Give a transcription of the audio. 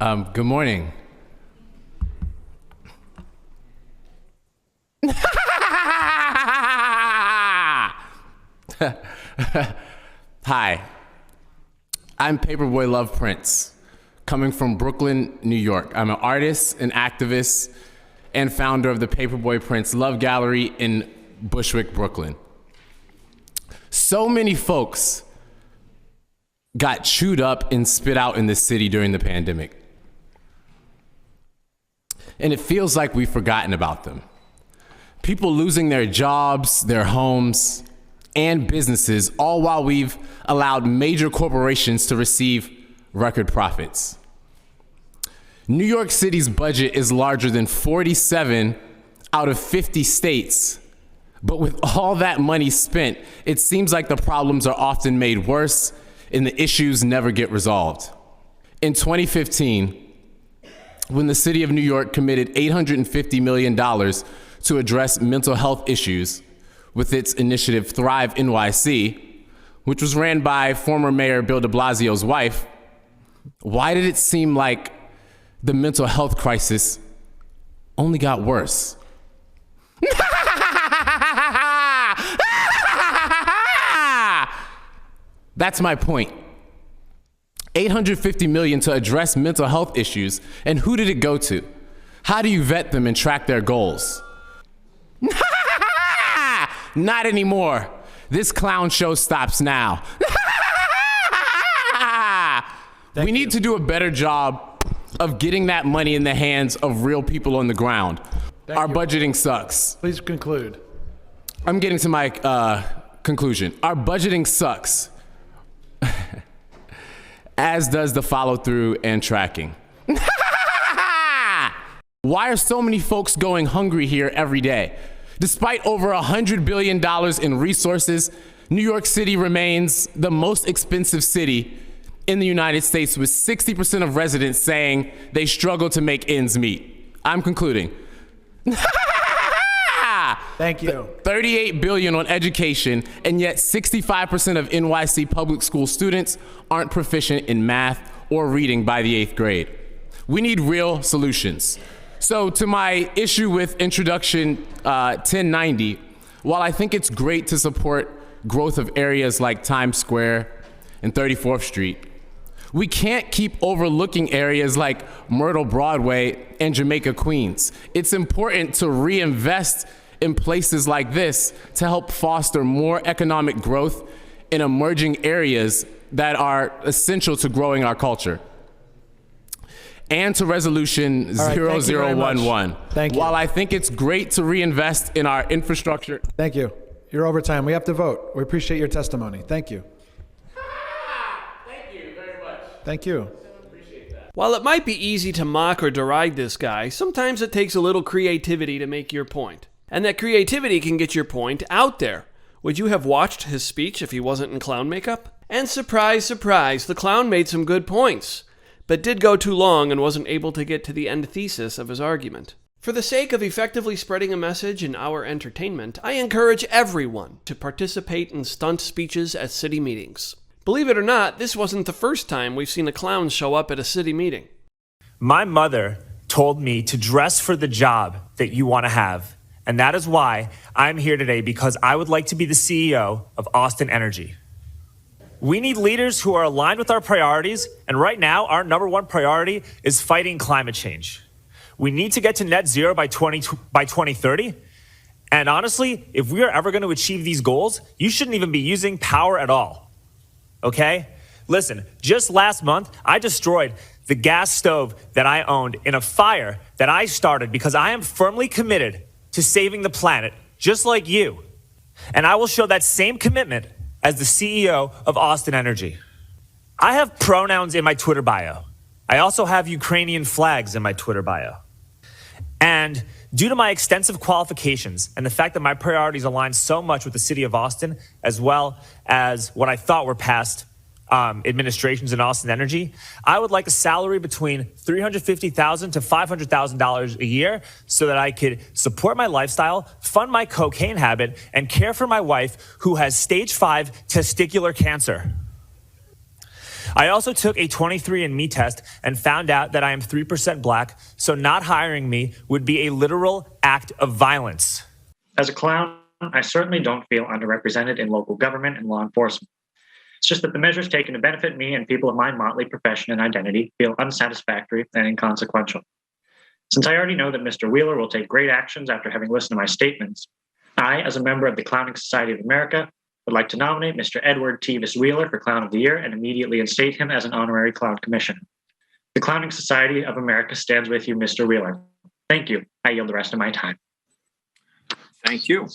Good morning. Hi, I'm Paperboy Love Prince, coming from Brooklyn, New York. I'm an artist, an activist, and founder of the Paperboy Prince Love Gallery in Bushwick, Brooklyn. So many folks got chewed up and spit out in this city during the pandemic. And it feels like we've forgotten about them. People losing their jobs, their homes, and businesses, all while we've allowed major corporations to receive record profits. New York City's budget is larger than 47 out of 50 states. But with all that money spent, it seems like the problems are often made worse and the issues never get resolved. In 2015, when the city of New York committed $850 million to address mental health issues with its initiative Thrive NYC, which was ran by former Mayor Bill de Blasio's wife, why did it seem like the mental health crisis only got worse? That's my point. $850 million to address mental health issues, and who did it go to? How do you vet them and track their goals? Not anymore. This clown show stops now. We need to do a better job of getting that money in the hands of real people on the ground. Our budgeting sucks. Please conclude. I'm getting to my conclusion. Our budgeting sucks, as does the follow-through and tracking. Why are so many folks going hungry here every day? Despite over $100 billion in resources, New York City remains the most expensive city in the United States, with 60% of residents saying they struggle to make ends meet. I'm concluding. Thank you. $38 billion on education, and yet 65% of NYC public school students aren't proficient in math or reading by the 8th grade. We need real solutions. So to my issue with Introduction 1090, while I think it's great to support growth of areas like Times Square and 34th Street, we can't keep overlooking areas like Myrtle Broadway and Jamaica Queens. It's important to reinvest in places like this to help foster more economic growth in emerging areas that are essential to growing our culture. And to Resolution 0011. Thank you. While I think it's great to reinvest in our infrastructure. Thank you. You're over time. We have to vote. We appreciate your testimony. Thank you. Thank you very much. Thank you. Appreciate that. While it might be easy to mock or deride this guy, sometimes it takes a little creativity to make your point. And that creativity can get your point out there. Would you have watched his speech if he wasn't in clown makeup? And surprise, surprise, the clown made some good points, but did go too long and wasn't able to get to the end thesis of his argument. For the sake of effectively spreading a message in our entertainment, I encourage everyone to participate in stunt speeches at city meetings. Believe it or not, this wasn't the first time we've seen a clown show up at a city meeting. My mother told me to dress for the job that you want to have. And that is why I'm here today, because I would like to be the CEO of Austin Energy. We need leaders who are aligned with our priorities, and right now, our number one priority is fighting climate change. We need to get to net zero by 2030, and honestly, if we are ever going to achieve these goals, you shouldn't even be using power at all, okay? Listen, just last month, I destroyed the gas stove that I owned in a fire that I started because I am firmly committed to saving the planet, just like you. And I will show that same commitment as the CEO of Austin Energy. I have pronouns in my Twitter bio. I also have Ukrainian flags in my Twitter bio. And due to my extensive qualifications and the fact that my priorities align so much with the city of Austin, as well as what I thought were past administrations in Austin Energy, I would like a salary between $350,000 to $500,000 a year so that I could support my lifestyle, fund my cocaine habit, and care for my wife who has stage 5 testicular cancer. I also took a 23andMe test and found out that I am 3% black, so not hiring me would be a literal act of violence. As a clown, I certainly don't feel underrepresented in local government and law enforcement. It's just that the measures taken to benefit me and people of my motley profession and identity feel unsatisfactory and inconsequential. Since I already know that Mr. Wheeler will take great actions after having listened to my statements, I, as a member of the Clowning Society of America, would like to nominate Mr. Edward Tevis Wheeler for Clown of the Year and immediately instate him as an honorary clown commissioner. The Clowning Society of America stands with you, Mr. Wheeler. Thank you. I yield the rest of my time. Thank you.